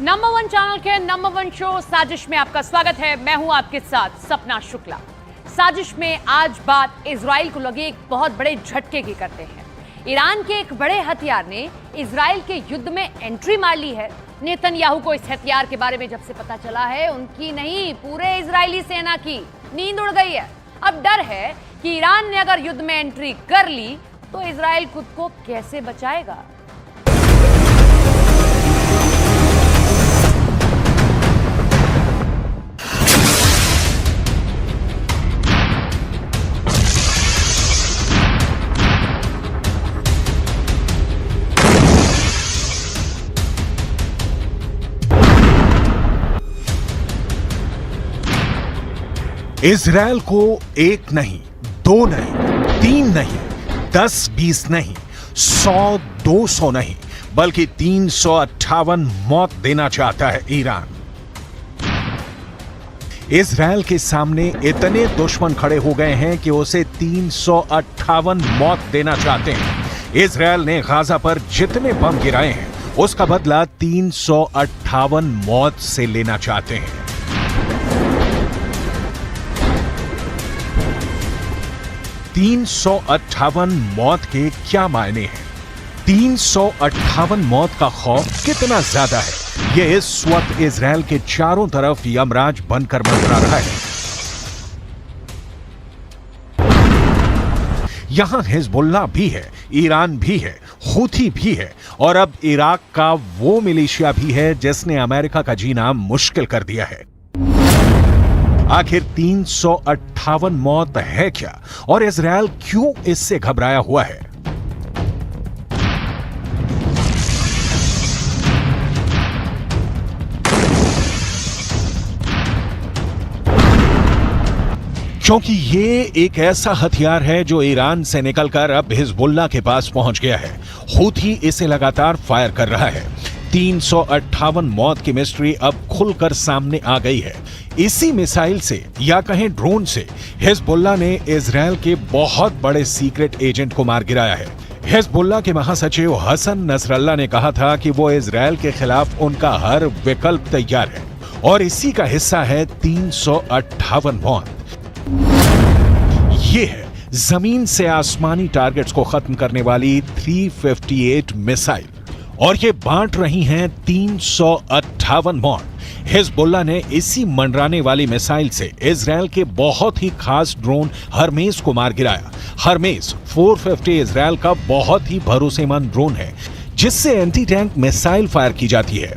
Number one channel के number one show साजिश में आपका स्वागत है। मैं हूं आपके साथ सपना शुक्ला। साजिश में आज बात इजराइल को लगे एक बहुत बड़े झटके की करते हैं। ईरान के एक बड़े हथियार ने इजराइल के युद्ध में एंट्री मार ली है। नेतन्याहू को इस हथियार के बारे में जब से पता चला है, उनकी नहीं पूरे इजरायली सेना की नींद उड़ गई है। अब डर है कि ईरान ने अगर युद्ध में एंट्री कर ली तो इजराइल खुद को कैसे बचाएगा। इजराइल को एक नहीं, दो नहीं, तीन नहीं, 10-20 नहीं, 100-200 नहीं, बल्कि 358 मौत देना चाहता है ईरान। इजराइल के सामने इतने दुश्मन खड़े हो गए हैं कि उसे 358 मौत देना चाहते हैं। इजराइल ने गाजा पर जितने बम गिराए हैं उसका बदला 358 मौत से लेना चाहते हैं। 358 मौत के क्या मायने हैं? 358 मौत का खौफ कितना ज्यादा है, यह इस वक्त इजराइल के चारों तरफ यमराज बनकर मंडरा रहा है। यहां हिजबुल्लाह भी है, ईरान भी है, हूथी भी है और अब इराक का वो मिलिशिया भी है जिसने अमेरिका का जीना मुश्किल कर दिया है। आखिर 358 मौत है क्या और इजराइल क्यों इससे घबराया हुआ है? क्योंकि ये एक ऐसा हथियार है जो ईरान से निकलकर अब हिजबुल्लाह के पास पहुंच गया है। हूथी इसे लगातार फायर कर रहा है। 358 मौत की मिस्ट्री अब खुलकर सामने आ गई है। इसी मिसाइल से या कहें ड्रोन से हिजबुल्लाह ने इजराइल के बहुत बड़े सीक्रेट एजेंट को मार गिराया है। हिजबुल्लाह के महासचिव हसन नसरल्लाह ने कहा था कि वो इजराइल के खिलाफ उनका हर विकल्प तैयार है और इसी का हिस्सा है 358 मौत। ये है जमीन से आसमानी टारगेट्स को खत्म करने वाली 358 मिसाइल और ये बांट रही हैं 358 मौत। हिजबुल्लाह ने इसी मंडराने वाली मिसाइल से इजराइल के बहुत ही खास ड्रोन हरमेस को मार गिराया। हरमेस 450 इजराइल का बहुत ही भरोसेमंद ड्रोन है जिससे एंटी टैंक मिसाइल फायर की जाती है।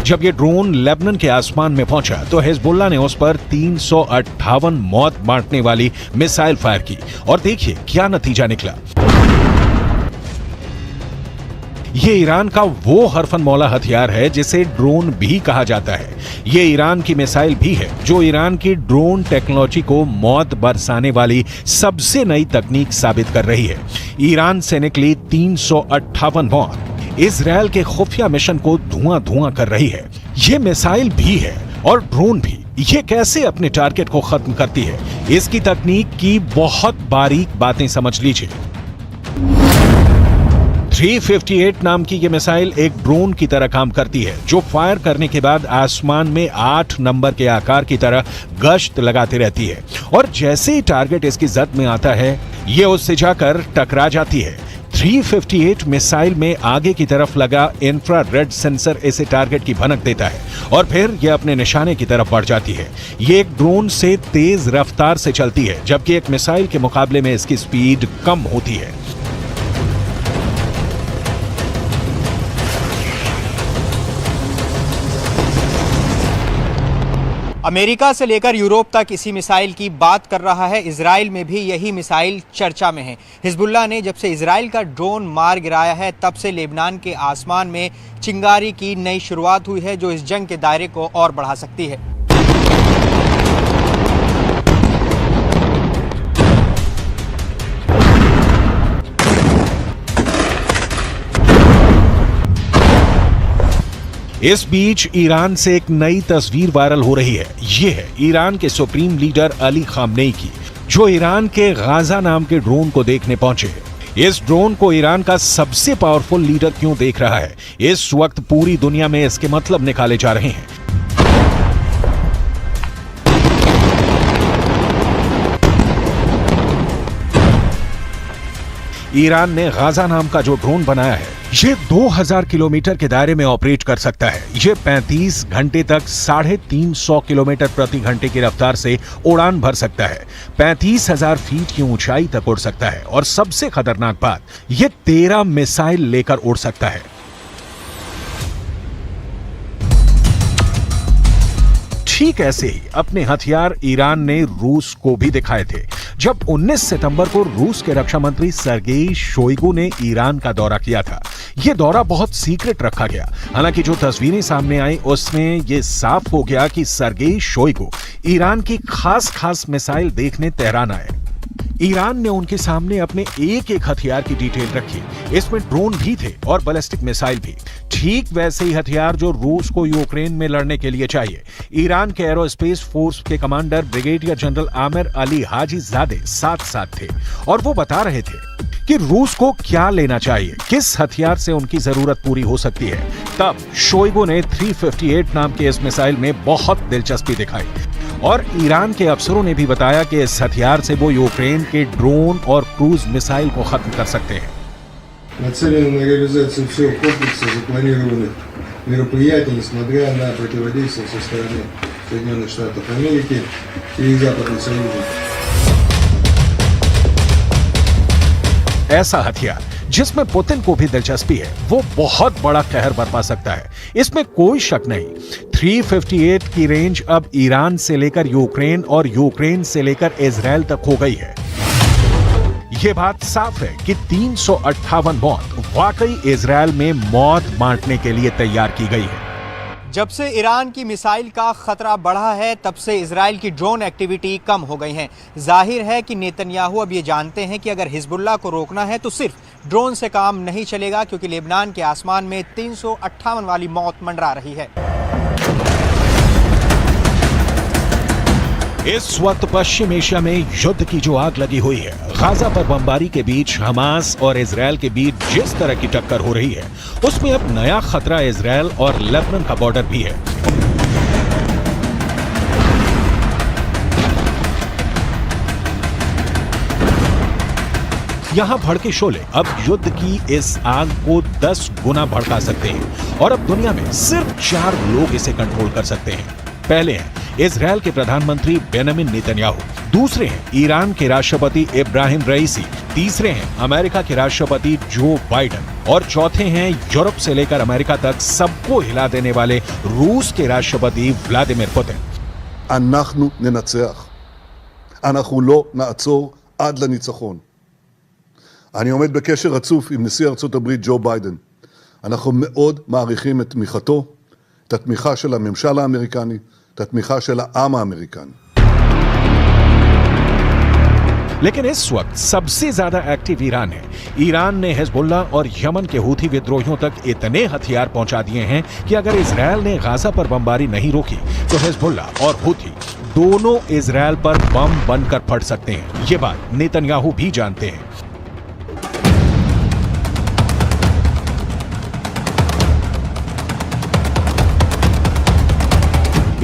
जब ये ड्रोन लेबनान के आसमान में पहुंचा तो हिजबुल्लाह ने उस पर 358 मौत बांटने वाली मिसाइल फायर की और देखिए क्या नतीजा निकला। ये ईरान का वो हरफन मौला हथियार है जिसे ड्रोन भी कहा जाता है। ये ईरान की मिसाइल भी है जो ईरान की ड्रोन टेक्नोलॉजी को मौत बरसाने वाली सबसे नई तकनीक साबित कर रही है। ईरान से निकली 358 मौत इजराइल के खुफिया मिशन को धुआं कर रही है। ये मिसाइल भी है और ड्रोन भी। ये कैसे अपने टारगेट को खत्म करती है, इसकी तकनीक की बहुत बारीक बातें समझ लीजिए। 358 नाम की ये मिसाइल एक ड्रोन की तरह काम करती है जो फायर करने के बाद आसमान में 8 नंबर के आकार की तरह गश्त लगाती रहती है और जैसे ही टारगेट इसकी जद में आता है ये उससे जाकर टकरा जाती है। 358 मिसाइल में आगे की तरफ लगा इंफ्रारेड सेंसर इसे टारगेट की भनक देता है और फिर यह अपने निशाने की तरफ बढ़ जाती है। यह एक ड्रोन से तेज रफ्तार से चलती है जबकि एक मिसाइल के मुकाबले में इसकी स्पीड कम होती है। अमेरिका से लेकर यूरोप तक इसी मिसाइल की बात कर रहा है। इजराइल में भी यही मिसाइल चर्चा में है। हिजबुल्लाह ने जब से इजराइल का ड्रोन मार गिराया है तब से लेबनान के आसमान में चिंगारी की नई शुरुआत हुई है जो इस जंग के दायरे को और बढ़ा सकती है। इस बीच ईरान से एक नई तस्वीर वायरल हो रही है। ये है ईरान के सुप्रीम लीडर अली खामनेई की। जो ईरान के गाजा नाम के ड्रोन को देखने पहुंचे। इस ड्रोन को ईरान का सबसे पावरफुल लीडर क्यों देख रहा है, इस वक्त पूरी दुनिया में इसके मतलब निकाले जा रहे हैं। ईरान ने गाजा नाम का जो ड्रोन बनाया है, ये 2000 किलोमीटर के दायरे में ऑपरेट कर सकता है। ये 35 घंटे तक 350 किलोमीटर प्रति घंटे की रफ्तार से उड़ान भर सकता है, 35,000 फीट की ऊंचाई तक उड़ सकता है और सबसे खतरनाक बात, ये 13 मिसाइल लेकर उड़ सकता है। ठीक ऐसे ही अपने हथियार ईरान ने रूस को भी दिखाए थे जब 19 सितंबर को रूस के रक्षा मंत्री सर्गेई शोइगु ने ईरान का दौरा किया था। यह दौरा बहुत सीक्रेट रखा गया। हालांकि जो तस्वीरें सामने आई उसमें यह साफ हो गया कि सर्गेई शोइगु ईरान की खास मिसाइल देखने तेहरान आए। ईरान ने उनके सामने अपने एक एक हथियार की डिटेल रखी। इसमें ड्रोन भी थे और बैलिस्टिक मिसाइल भी, ठीक वैसे ही हथियार जो रूस को यूक्रेन में लड़ने के लिए चाहिए। ईरान के एरोस्पेस फोर्स के commander brigadier general Amir Ali Hajizadeh साथ थे और वो बता रहे थे कि रूस को क्या लेना चाहिए, किस हथियार से उनकी जरूरत पूरी हो सकती है। तब शोइगु ने 358 नाम के इस मिसाइल में बहुत दिलचस्पी दिखाई और ईरान के अफसरों ने भी बताया कि इस हथियार से वो यूक्रेन के ड्रोन और क्रूज मिसाइल को खत्म कर सकते हैं। Нацелены на реализацию всего комплекса запланированных мероприятий, несмотря на противодействие со стороны Соединенных Штатов Америки и западных союзников. ऐसा हथियार जिसमें पुतिन को भी दिलचस्पी है, वो बहुत बड़ा कहर बरपा सकता है, इसमें कोई शक नहीं। 358 की रेंज अब ईरान से लेकर यूक्रेन और यूक्रेन से लेकर इजराइल तक हो गई है। ये बात साफ है कि 358 मौत वाकई इजराइल में मौत बांटने के लिए तैयार की गई है। जब से ईरान की मिसाइल का खतरा बढ़ा है, तब से इजराइल की ड्रोन एक्टिविटी कम हो गई है। जाहिर है कि नेतन्याहू अब ये जानते हैं कि अगर हिजबुल्लाह को रोकना है तो सिर्फ ड्रोन से काम नहीं चलेगा, क्योंकि लेबनान के आसमान में 358 वाली मौत मंडरा रही है। इस वक्त पश्चिम एशिया में युद्ध की जो आग लगी हुई है, गाजा पर बमबारी के बीच हमास और इजराइल के बीच जिस तरह की टक्कर हो रही है, उसमें अब नया खतरा इजराइल और लेबनान का बॉर्डर भी है। यहां भड़के शोले अब युद्ध की इस आग को 10 गुना भड़का सकते हैं और अब दुनिया में सिर्फ 4 लोग इसे कंट्रोल कर सकते हैं। पहले हैं इजराइल के प्रधानमंत्री बेंजामिन नेतन्याहू, दूसरे हैं ईरान के राष्ट्रपति इब्राहिम रईसी, तीसरे हैं अमेरिका के राष्ट्रपति जो बाइडेन और चौथे हैं यूरोप से लेकर अमेरिका तक सबको हिला देने वाले रूस के राष्ट्रपति व्लादिमीर पुतिन। אנחנו ננצח. אנחנו לא נעצור עד לניצחון. אני עומד בקשר רצוף עם נשיא ארצות הברית ג'ו ביידן. אנחנו מאוד מעריכים את תמיכתו, את התמיכה של הממשל האמריקני, את התמיכה של העם האמריקני. लेकिन इस वक्त सबसे ज्यादा एक्टिव ईरान है। ईरान ने हिजबुल्ला और यमन के हूथी विद्रोहियों तक इतने हथियार पहुंचा दिए हैं कि अगर इजराइल ने गाजा पर बमबारी नहीं रोकी तो हिजबुल्ला और हूथी दोनों इजराइल पर बम बनकर फट सकते हैं। ये बात नेतन्याहू भी जानते हैं।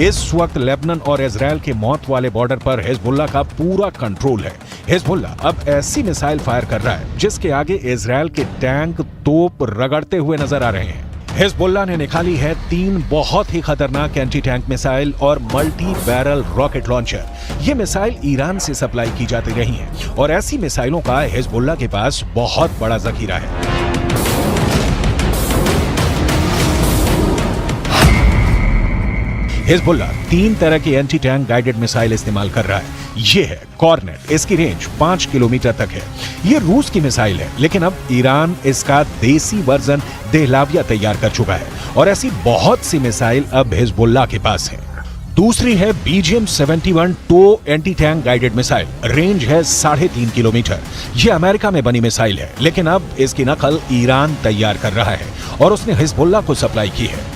इस वक्त लेबनान और इजराइल के मौत वाले बॉर्डर पर हिजबुल्ला का पूरा कंट्रोल है। हिजबुल्ला अब ऐसी मिसाइल फायर कर रहा है जिसके आगे इजराइल के टैंक तोप रगड़ते हुए नजर आ रहे हैं। हिजबुल्ला ने निकाली है 3 बहुत ही खतरनाक एंटी टैंक मिसाइल और मल्टी बैरल रॉकेट लॉन्चर। ये मिसाइल ईरान से सप्लाई की जाती रही हैं और ऐसी मिसाइलों का हिजबुल्ला के पास बहुत बड़ा जखीरा है। हिजबुल्ला 3 तरह की एंटी टैंक गाइडेड मिसाइल इस्तेमाल कर रहा है। ये है कॉर्नेट, इसकी रेंज 5 किलोमीटर तक है। ये रूस की मिसाइल है, लेकिन अब ईरान इसका देसी वर्जन देहलाविया तैयार कर चुका है और ऐसी बहुत सी मिसाइल अब हिजबुल्ला के पास है। दूसरी है BGM-71 टो anti tank guided missile, range है 3.5 किलोमीटर। ये अमेरिका में बनी मिसाइल है, लेकिन अब इसकी नकल ईरान तैयार कर रहा है और उसने हिजबुल्ला को सप्लाई की है।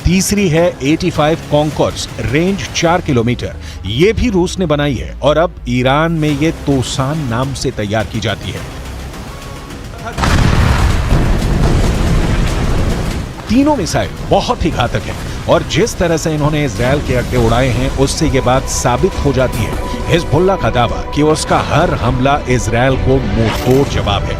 तीसरी है 85 कॉन्कॉर्ड्स, रेंज 4 किलोमीटर। ये भी रूस ने बनाई है और अब ईरान में ये तोसान नाम से तैयार की जाती है। तीनों मिसाइल बहुत ही घातक हैं और जिस तरह से इन्होंने इजरायल के अड्डे उड़ाए हैं उससे ये बात साबित हो जाती है हिजबुल्ला का दावा कि उसका हर हमला इजरायल को मुंहतोड़ जवाब है।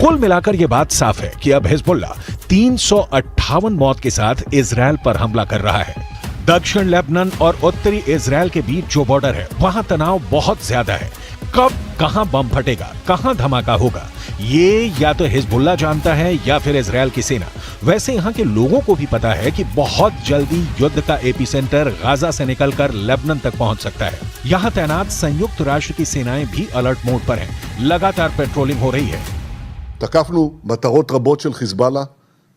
कुल मिलाकर यह बात साफ है कि अब हिजबुल्ला 358 मौत के साथ इजरायल पर हमला कर रहा है। दक्षिण लेबनान और उत्तरी इजरायल के बीच जो बॉर्डर है वहां तनाव बहुत ज्यादा है। कब कहां बम फटेगा, कहां धमाका होगा, ये या तो हिजबुल्ला जानता है या फिर इजरायल की सेना। वैसे यहां के लोगों को भी पता है कि बहुत जल्दी युद्ध का एपिसेंटर गाजा से निकलकर लेबनान तक पहुंच सकता है। यहां तैनात संयुक्त राष्ट्र की सेनाएं भी अलर्ट मोड पर हैं। लगातार पेट्रोलिंग हो रही है। תקפנו מטרות רבות של חיזבאללה,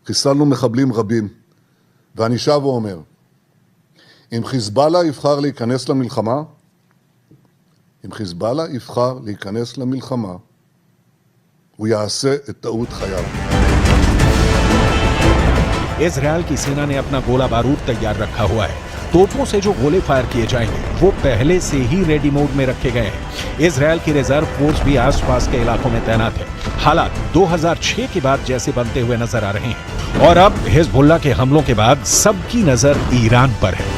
חיסלנו מחבלים רבים, ואני שב ואומר, אם חיזבאללה יבחר להיכנס למלחמה, הוא יעשה את טעות חייו. इजरायल की सेना ने अपना गोला बारूद तैयार रखा हुआ है। तोपों से जो गोले फायर किए जाएंगे वो पहले से ही रेडी मोड में रखे गए हैं। इजरायल की रिजर्व फोर्स भी आसपास के इलाकों में तैनात है। हालात 2006 के बाद जैसे बनते हुए नजर आ रहे हैं और अब हिजबुल्ला के हमलों के बाद सबकी नजर ईरान पर है।